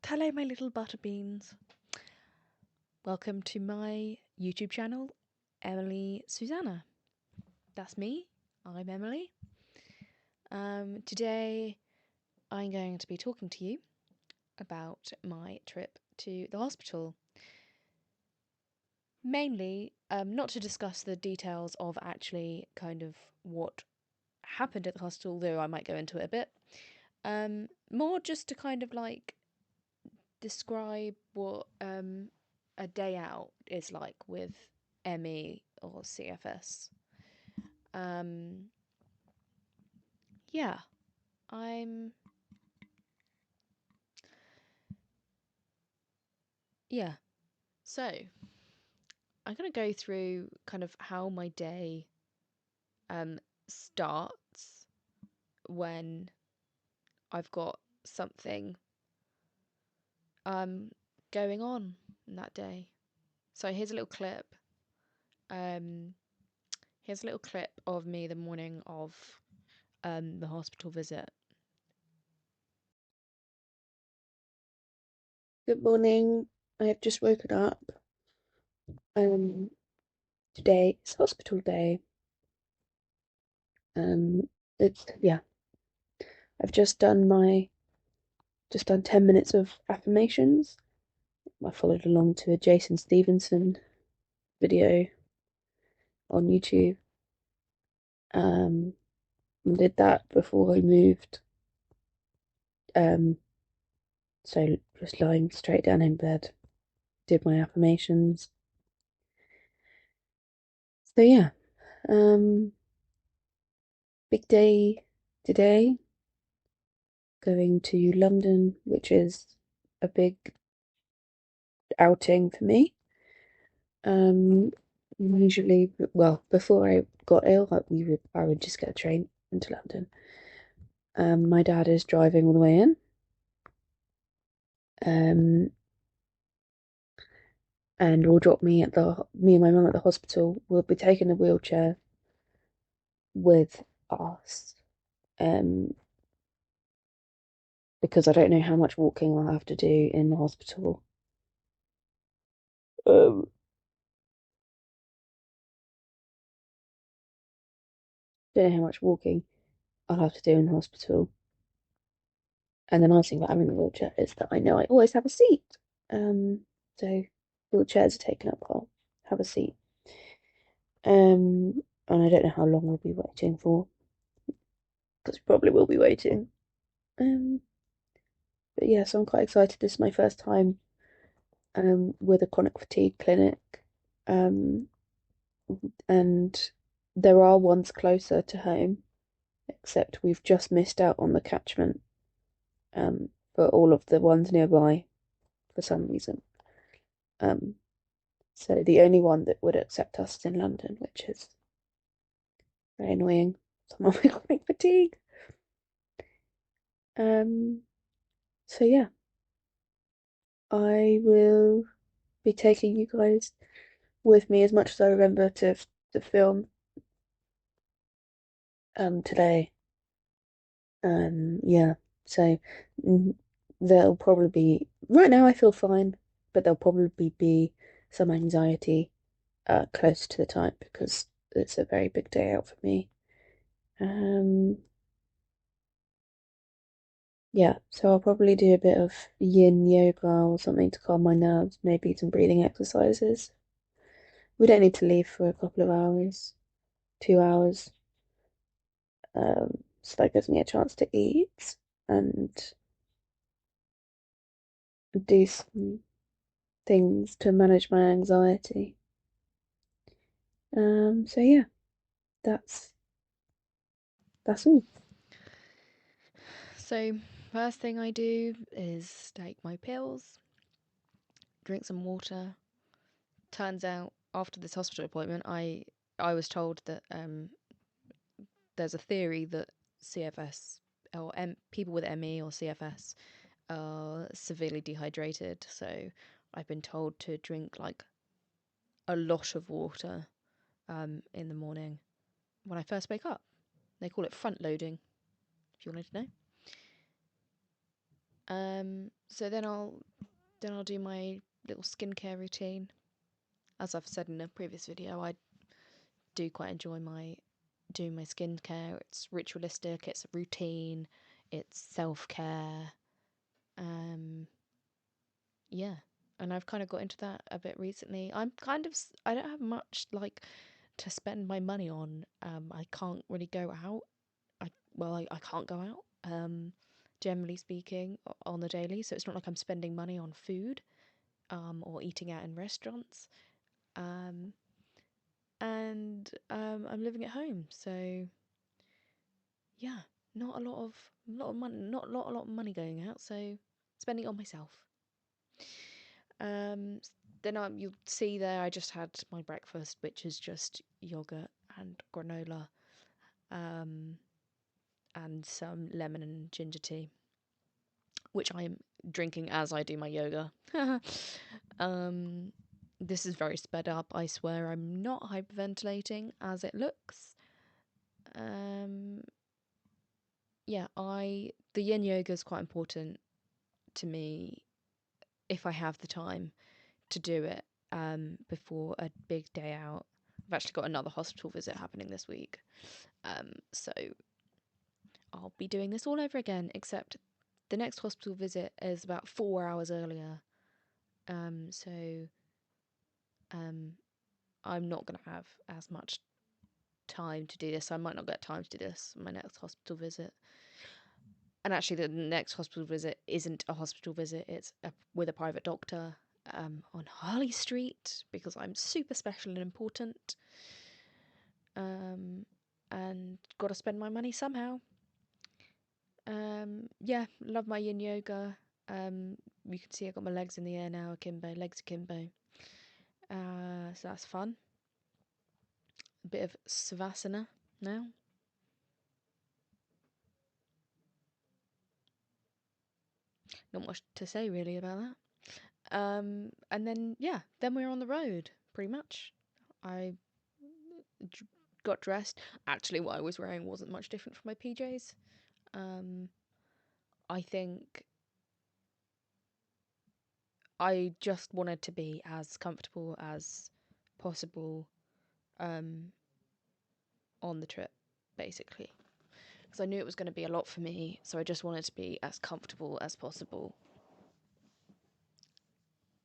Hello, my little butterbeans. Welcome to my YouTube channel, Emily Susanna. That's me. I'm Emily. Today, I'm going to be talking to you about my trip to the hospital. Mainly, not to discuss the details of actually kind of what happened at the hospital, though I might go into it a bit. More just to kind of like describe what a day out is like with ME or CFS. Yeah, I'm. Yeah, so I'm gonna go through kind of how my day starts when I've got something going on in that day. So here's a little clip. Um, Here's a little clip of me the morning of the hospital visit. Good morning. I have just woken up. Um, Today is hospital day. It's yeah. I've just done 10 minutes of affirmations. I followed along to a Jason Stevenson video on YouTube. And did that before I moved. Um, so just lying straight down in bed, did my affirmations. So yeah. Um, Big day today. Going to London, which is a big outing for me. Usually, well, before I got ill, I would just get a train into London. My dad is driving all the way in. Um, and will drop me me and my mum at the hospital. We'll be taking a wheelchair with us. Um, because I don't know how much walking I'll have to do in the hospital. Um, don't know how much walking I'll have to do in the hospital. And the nice thing about having the wheelchair is that I know I always have a seat. So wheelchairs are taken up, I'll have a seat. And I don't know how long we'll be waiting for, because we probably will be waiting. Um, but yeah, so I'm quite excited. This is my first time with a chronic fatigue clinic. Um, and there are ones closer to home, except we've just missed out on the catchment for all of the ones nearby for some reason. Um, So the only one that would accept us is in London, which is very annoying. Someone with chronic fatigue. Um, so yeah, I will be taking you guys with me as much as I remember to film today. Yeah. So mm, there'll probably be right now I feel fine, but there'll probably be some anxiety close to the time because it's a very big day out for me. Um, Yeah, so I'll probably do a bit of yin yoga or something to calm my nerves, maybe some breathing exercises. We don't need to leave for a couple of hours, 2 hours. So that gives me a chance to eat and do some things to manage my anxiety. So yeah, that's that's all. So, first thing I do is take my pills, drink some water. Turns out, after this hospital appointment, I was told that there's a theory that CFS or people with ME or CFS are severely dehydrated. So, I've been told to drink like a lot of water in the morning. when I first wake up. They call it front loading, if you wanted to know. So then I'll do my little skincare routine. As I've said in a previous video, I do quite enjoy my doing my skincare. It's ritualistic, it's a routine, it's self-care. Um yeah. And I've kind of got into that a bit recently. I don't have much like to spend my money on. I can't really go out. I can't go out. Generally speaking, on the daily, so it's not like I'm spending money on food, or eating out in restaurants. Um, and I'm living at home, so yeah, not a lot of money, not a lot of money going out, so spending it on myself. Um, you'll see there I just had my breakfast, which is just yogurt and granola, um, and some lemon and ginger tea, which I am drinking as I do my yoga. um, this is very sped up. I swear I'm not hyperventilating as it looks. Um, yeah, the yin yoga is quite important to me if I have the time to do it, before a big day out. I've actually got another hospital visit happening this week. So I'll be doing this all over again, except the next hospital visit is about 4 hours earlier. So um, I'm not going to have as much time to do this. I might not get time to do this my next hospital visit. And actually, the next hospital visit isn't a hospital visit, it's with a private doctor, on Harley Street, because I'm super special and important. Um, and got to spend my money somehow. Yeah, love my yin yoga. You can see I got my legs in the air now, akimbo, legs akimbo. So that's fun. A bit of savasana now. Not much to say really about that. And then yeah, then we were on the road pretty much. I got dressed. Actually, what I was wearing wasn't much different from my PJs. Um, I think I just wanted to be as comfortable as possible, um, on the trip, basically, because I knew it was going to be a lot for me. So I just wanted to be as comfortable as possible.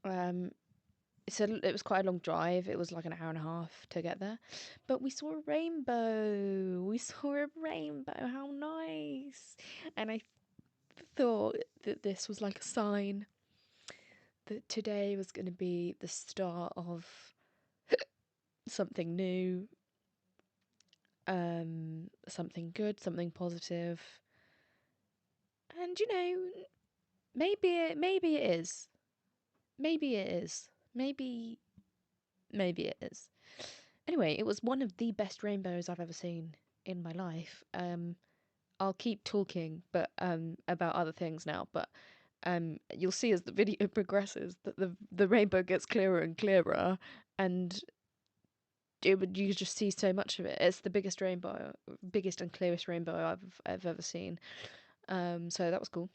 Um, it was quite a long drive. It was like an hour and a half to get there, but we saw a rainbow. We saw a rainbow. How nice! And I thought that this was like a sign that today was going to be the start of something new, something good, something positive. And maybe it is. Maybe it is. Maybe it is. Anyway, it was one of the best rainbows I've ever seen in my life. I'll keep talking, but about other things now. But you'll see as the video progresses that the rainbow gets clearer and clearer, and you just see so much of it. It's the biggest and clearest rainbow I've ever seen. So that was cool.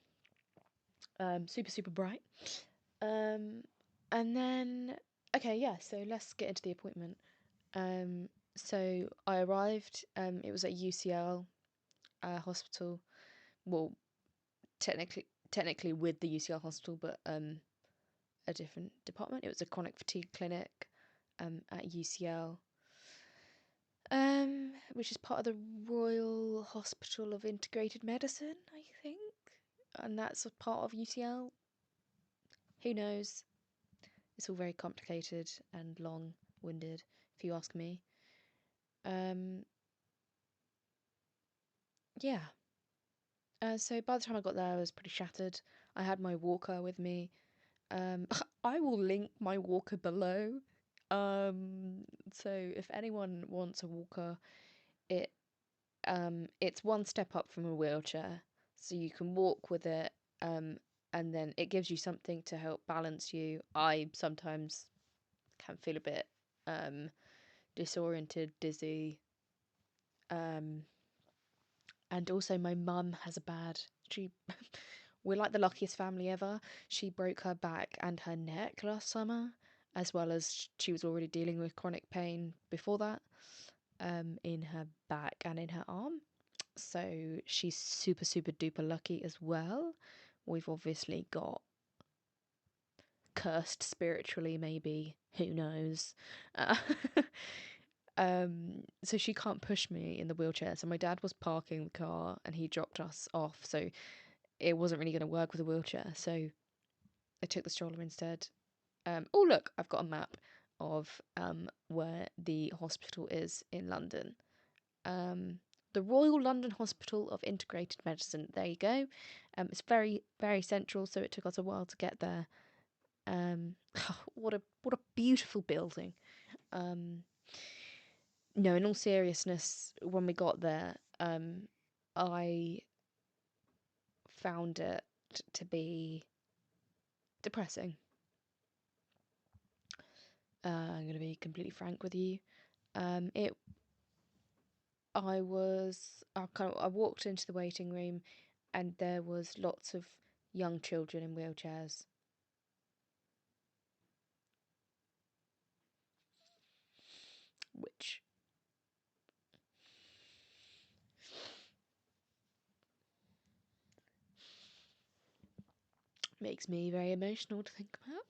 Super super bright. Um, and then okay, yeah. So let's get into the appointment. Um, so I arrived. It was at UCL hospital. Well, technically with the UCL hospital, but a different department. It was a chronic fatigue clinic at UCL, which is part of the Royal Hospital of Integrated Medicine, I think, and that's a part of UCL. Who knows? It's all very complicated and long-winded, if you ask me. Um, yeah. So by the time I got there, I was pretty shattered. I had my walker with me. I will link my walker below. So if anyone wants a walker, it it's one step up from a wheelchair, so you can walk with it. And then it gives you something to help balance you. I sometimes can feel a bit disoriented, dizzy, Um, and also my mum has a bad. She, we're like the luckiest family ever. She broke her back and her neck last summer, as well as she was already dealing with chronic pain before that, in her back and in her arm. So she's super, super duper lucky as well. We've obviously got cursed spiritually, maybe. Who knows? Uh, so she can't push me in the wheelchair. So my dad was parking the car and he dropped us off. So it wasn't really going to work with a wheelchair. So I took the stroller instead. Oh, look, I've got a map of where the hospital is in London. Um, the Royal London Hospital of Integrated Medicine. There you go. It's very, very central, so it took us a while to get there. What a beautiful building. No, in all seriousness, when we got there, I found it to be depressing. I'm going to be completely frank with you. It. I walked into the waiting room, and there was lots of young children in wheelchairs, which makes me very emotional to think about.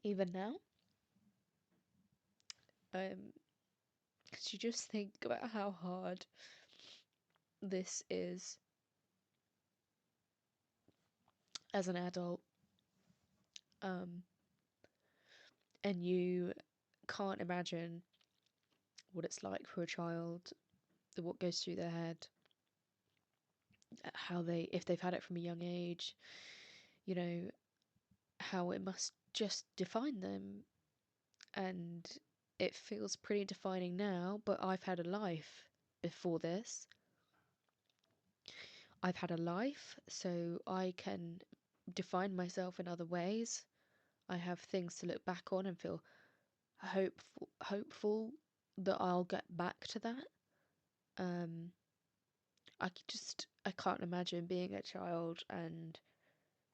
Even now, because you just think about how hard this is as an adult, um, and you can't imagine what it's like for a child, what goes through their head, how they, if they've had it from a young age, you know, how it must just define them. And it feels pretty defining now, but I've had a life before this. I've had a life, so I can define myself in other ways. I have things to look back on and feel hopeful that I'll get back to that. Um, I can't imagine being a child and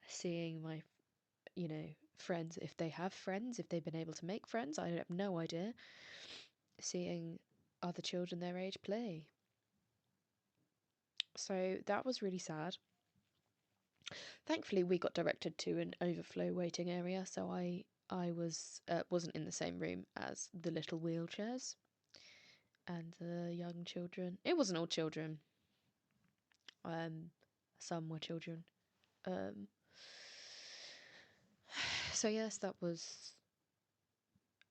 seeing my, friends, if they have friends, if they've been able to make friends. I have no idea. Seeing other children their age play. So that was really sad. Thankfully, we got directed to an overflow waiting area, so wasn't in the same room as the little wheelchairs and the young children. It wasn't all children. Um, some were children. Um, so yes, that was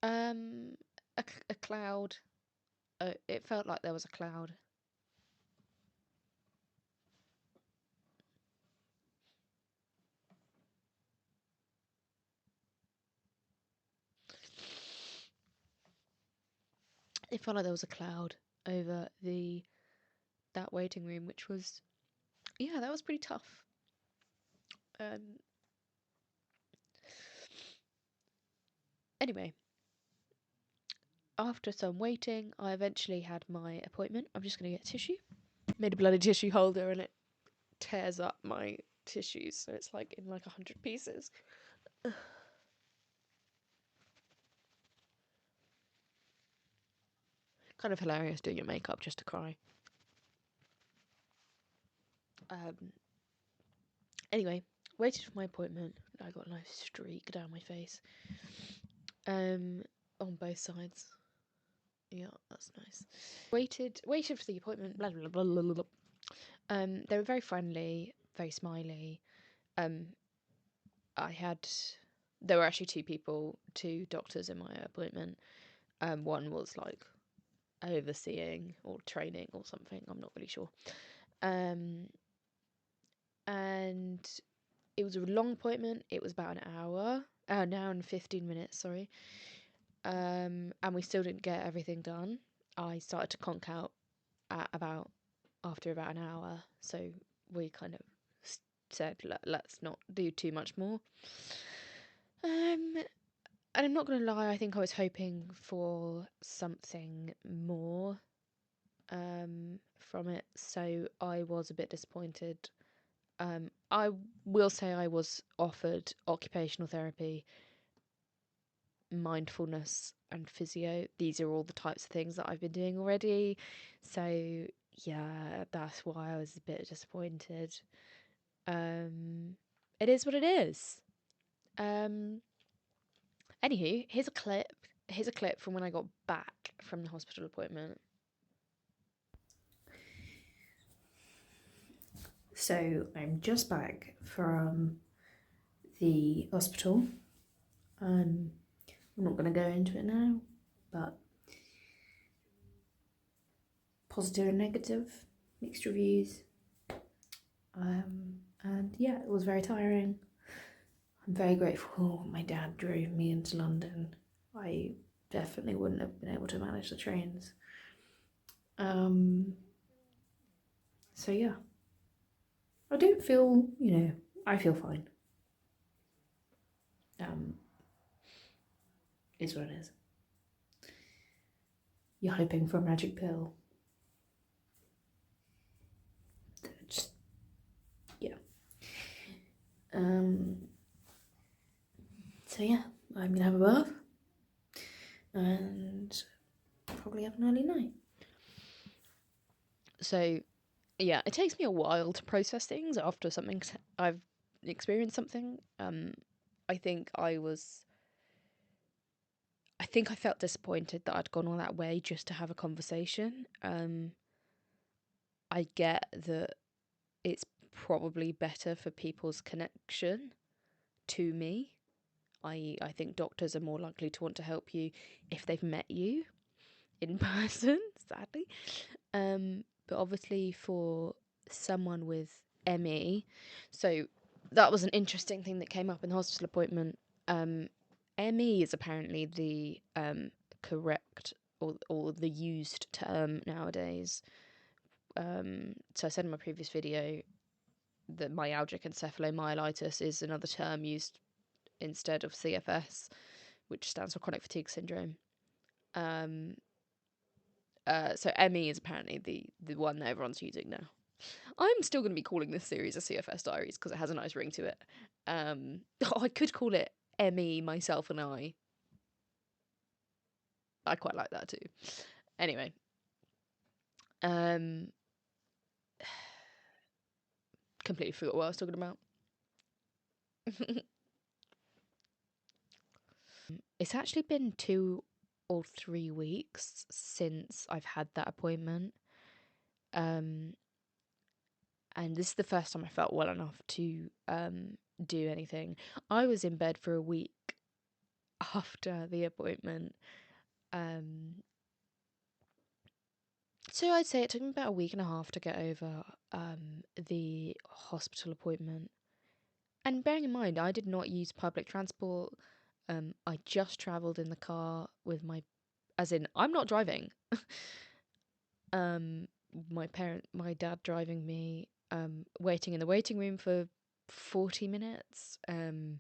um a cloud. It felt like there was a cloud. It felt like there was a cloud over the that waiting room, which was, yeah, that was pretty tough. Um, anyway, after some waiting, I eventually had my appointment. I'm just gonna get tissue. Made a bloody tissue holder, and it tears up my tissues, so it's like in like 100 pieces. Kind of hilarious doing your makeup just to cry. Um, anyway, waited for my appointment. I got a nice streak down my face. Um, on both sides. Yeah, that's nice. Waited for the appointment. Blah blah blah blah blah. They were very friendly, very smiley. Um, I had. There were actually two doctors in my appointment. One was like overseeing or training or something. I'm not really sure. Um, and it was a long appointment. It was about an hour and 15 minutes. Sorry. And we still didn't get everything done. I started to conk out at about after about an hour, so we kind of said let's not do too much more. And I'm not going to lie, I think I was hoping for something more from it, so I was a bit disappointed. I will say I was offered occupational therapy, mindfulness, and physio. These are all the types of things that I've been doing already, so yeah, that's why I was a bit disappointed. Um, it is what it is. Um, Anywho, here's a clip. Here's a clip from when I got back from the hospital appointment. So I'm just back from the hospital. I'm not going to go into it now, but positive and negative, mixed reviews. And yeah, it was very tiring. I'm very grateful my dad drove me into London. I definitely wouldn't have been able to manage the trains. Um, so yeah, I don't feel, I feel fine. Um, is what it is. You're hoping for a magic pill. Just, yeah. Um, so yeah, I'm gonna have a bath and probably have an early night. So, yeah, it takes me a while to process things after I've experienced something. I think I think I felt disappointed that I'd gone all that way just to have a conversation. I get that it's probably better for people's connection to me. I think doctors are more likely to want to help you if they've met you in person, sadly. But obviously for someone with ME, so that was an interesting thing that came up in the hospital appointment. ME is apparently the correct or the used term nowadays. So I said in my previous video that myalgic encephalomyelitis is another term used instead of CFS, which stands for chronic fatigue syndrome. Um, so ME is apparently the one that everyone's using now. I'm still going to be calling this series a CFS Diaries because it has a nice ring to it. I could call it ME, myself and I. I quite like that too. Anyway, um, completely forgot what I was talking about. It's actually been 2 or 3 weeks since I've had that appointment. Um, and this is the first time I felt well enough to do anything. I was in bed for a week after the appointment. Um, so I'd say it took me about a week and a half to get over the hospital appointment. And bearing in mind, I did not use public transport. I just travelled in the car with as in, I'm not driving. um, my dad driving me, waiting in the waiting room for 40 minutes, and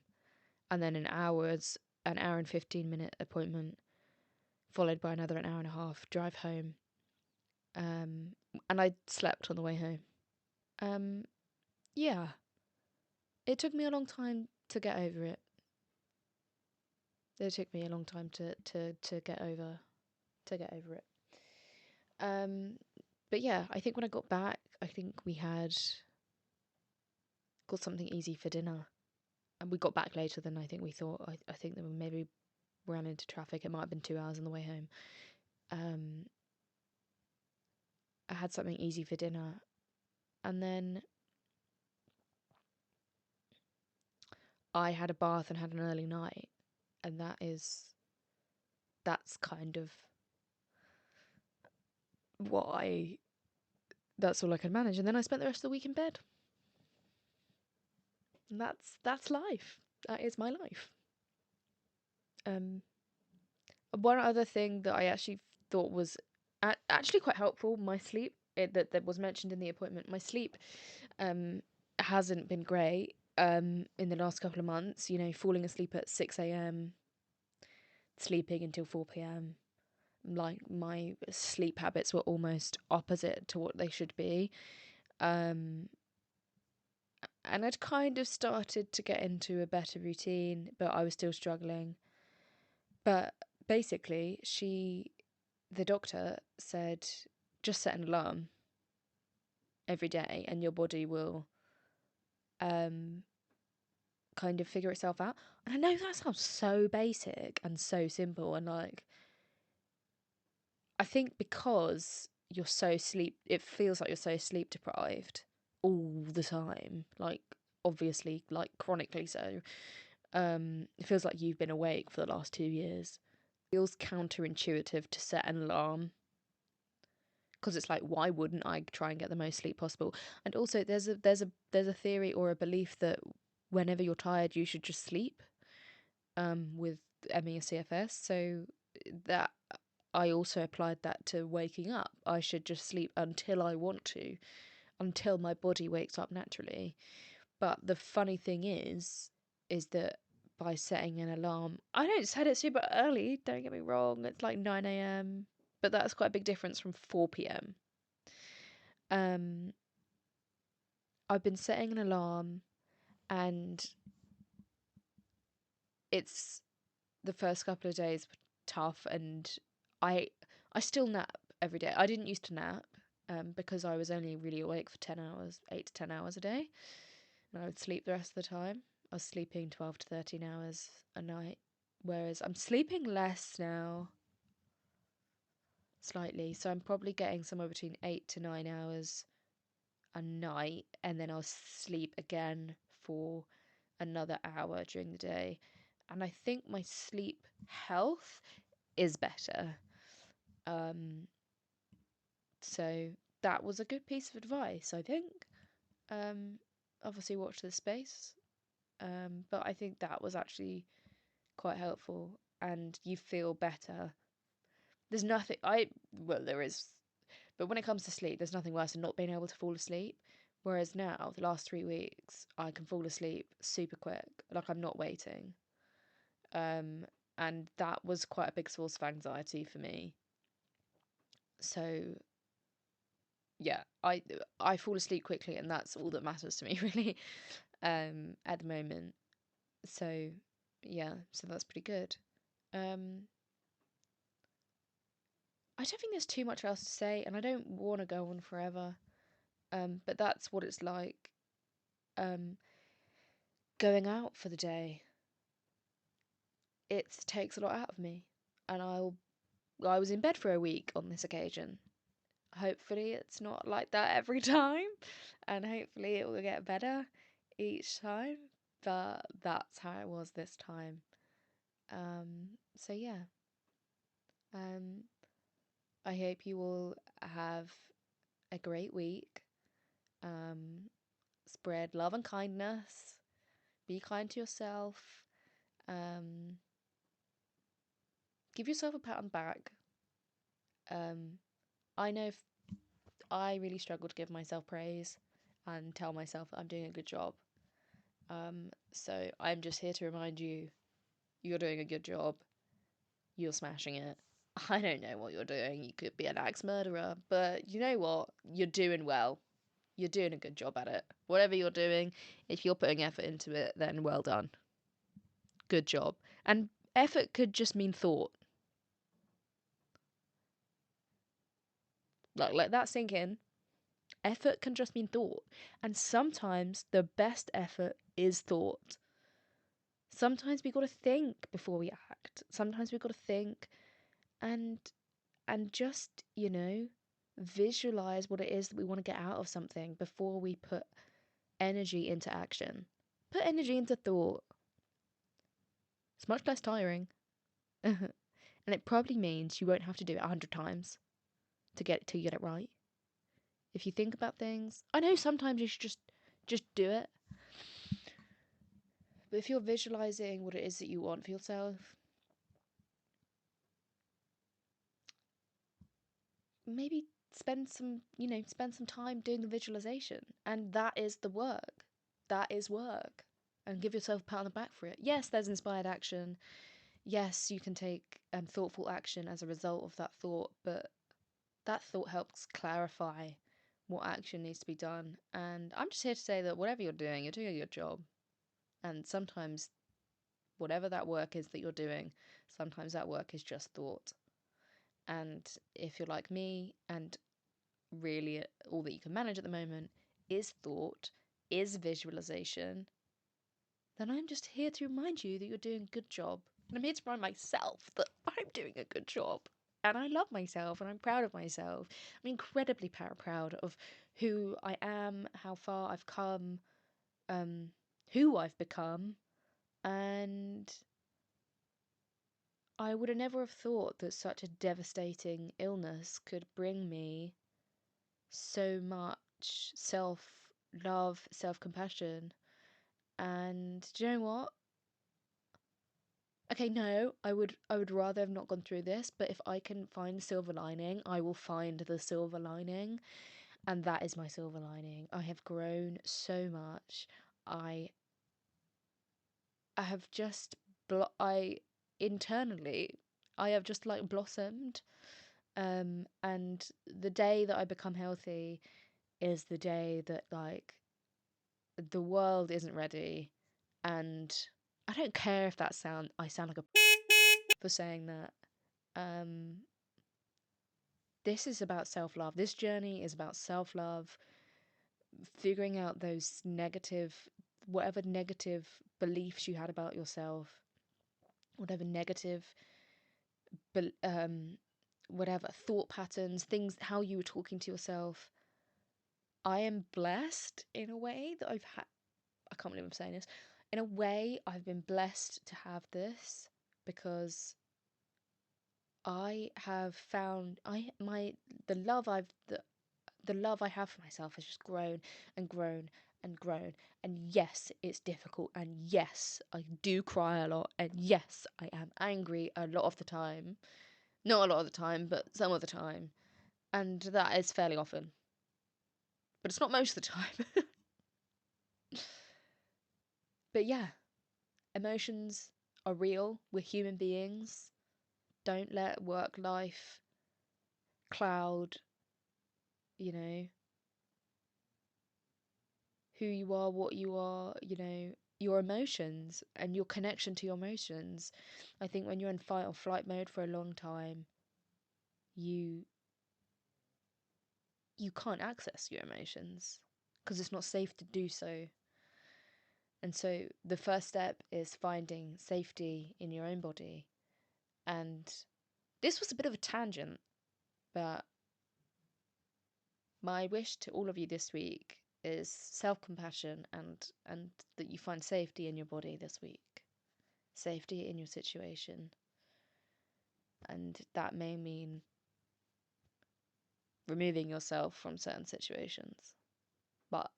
then an hour and 15-minute appointment, followed by another an hour and a half drive home. Um, and I slept on the way home. Um, yeah, it took me a long time to get over it. It took me a long time to get over it. Um, but yeah, I think when I got back, I think we had got something easy for dinner, and we got back later than I think we thought. I think that we maybe ran into traffic. It might have been 2 hours on the way home. Um, I had something easy for dinner, and then I had a bath and had an early night, and that's kind of what I that's all I can manage. And then I spent the rest of the week in bed. And that's life. That is my life. Um, One other thing that I actually thought was actually quite helpful, my sleep, that was mentioned in the appointment. My sleep hasn't been great in the last couple of months. You know, falling asleep at 6 a.m. sleeping until 4 p.m. Like my sleep habits were almost opposite to what they should be. Um, and I'd kind of started to get into a better routine, but I was still struggling. But basically, the doctor said, just set an alarm every day and your body will um, kind of figure itself out. And I know that sounds so basic and so simple. And like, I think because it feels like you're so sleep deprived all the time, like, obviously, like, chronically so. It feels like you've been awake for the last 2 years. It feels counterintuitive to set an alarm because it's like, why wouldn't I try and get the most sleep possible? And also, there's a theory or a belief that whenever you're tired, you should just sleep. With ME or CFS, so that I also applied that to waking up. I should just sleep until I want to, until my body wakes up naturally. But the funny thing is that by setting an alarm, I don't set it super early. Don't get me wrong; it's like 9 a.m. But that's quite a big difference from 4 p.m. Um, I've been setting an alarm, and it's the first couple of days were tough, and I I still nap every day. I didn't used to nap because I was only really awake for 10 hours, 8 to 10 hours a day, and I would sleep the rest of the time. I was sleeping 12 to 13 hours a night, whereas I'm sleeping less now, slightly. So I'm probably getting somewhere between 8 to 9 hours a night, and then I'll sleep again for another hour during the day. And I think my sleep health is better. Um, so that was a good piece of advice, I think. Um, Obviously, watch this space. But I think that was actually quite helpful, and you feel better. There's nothing well, there is, but when it comes to sleep, there's nothing worse than not being able to fall asleep. Whereas now, the last 3 weeks, I can fall asleep super quick, like I'm not waiting. Um, and that was quite a big source of anxiety for me. So yeah, I fall asleep quickly, and that's all that matters to me really. At the moment. So yeah, so that's pretty good. Um, I don't think there's too much else to say, and I don't want to go on forever. But that's what it's like. Um, Going out for the day, it takes a lot out of me, and I was in bed for a week on this occasion. Hopefully, it's not like that every time, and hopefully, it will get better each time. But that's how it was this time. So yeah. Um, I hope you all have a great week. Um, Spread love and kindness. Be kind to yourself. Um, give yourself a pat on the back. Um, I know I really struggle to give myself praise and tell myself that I'm doing a good job. So I'm just here to remind you, you're doing a good job. You're smashing it. I don't know what you're doing. You could be an axe murderer, but you know what? You're doing well. You're doing a good job at it. Whatever you're doing, if you're putting effort into it, then well done. Good job. And effort could just mean thought. Like, let that sink in. Effort can just mean thought. And sometimes the best effort is thought. Sometimes we got to think before we act. Sometimes we got to think and just, visualize what it is that we want to get out of something before we put energy into action. Put energy into thought. It's much less tiring. And it probably means you won't have to do it 100 times till you get it right. If you think about things, I know sometimes you should just do it. But if you're visualizing what it is that you want for yourself, maybe spend some time doing the visualization. And that is the work. That is work. And give yourself a pat on the back for it. Yes, there's inspired action. yes, you can take thoughtful action as a result of that thought, but that thought helps clarify what action needs to be done. And I'm just here to say that whatever you're doing a good job. And sometimes, whatever that work is that you're doing, sometimes that work is just thought. And if you're like me, and really all that you can manage at the moment is thought, is visualization, then I'm just here to remind you that you're doing a good job. And I'm here to remind myself that I'm doing a good job. And I love myself and I'm proud of myself. I'm incredibly proud of who I am, how far I've come, who I've become. And I would have never have thought that such a devastating illness could bring me so much self love, self compassion. And do you know what? Okay, no, I would rather have not gone through this, but if I can find the silver lining, I will find the silver lining, and that is my silver lining. I have grown so much. I I have just I internally I have just like blossomed. And the day that I become healthy is the day that like the world isn't ready, and I don't care if I sound like a for saying that. Um, this is about self love. This journey is about self love, figuring out those whatever negative beliefs you had about yourself, whatever negative, um, whatever thought patterns, things, how you were talking to yourself. I am blessed in a way that I've had. I can't believe I'm saying this. In a way, I've been blessed to have this because I have found I my the love I've the love I have for myself has just grown and grown and grown. And yes, it's difficult. And yes, I do cry a lot. And yes, I am angry a lot of the time. Not a lot of the time, but some of the time. And that is fairly often. But it's not most of the time. But yeah, emotions are real. We're human beings. Don't let work life cloud, you know, who you are, what you are, your emotions and your connection to your emotions. I think when you're in fight or flight mode for a long time, you you can't access your emotions because it's not safe to do so. And so the first step is finding safety in your own body. And this was a bit of a tangent, but my wish to all of you this week is self-compassion and that you find safety in your body this week. Safety in your situation. And that may mean removing yourself from certain situations. But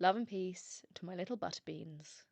love and peace to my little butterbeans.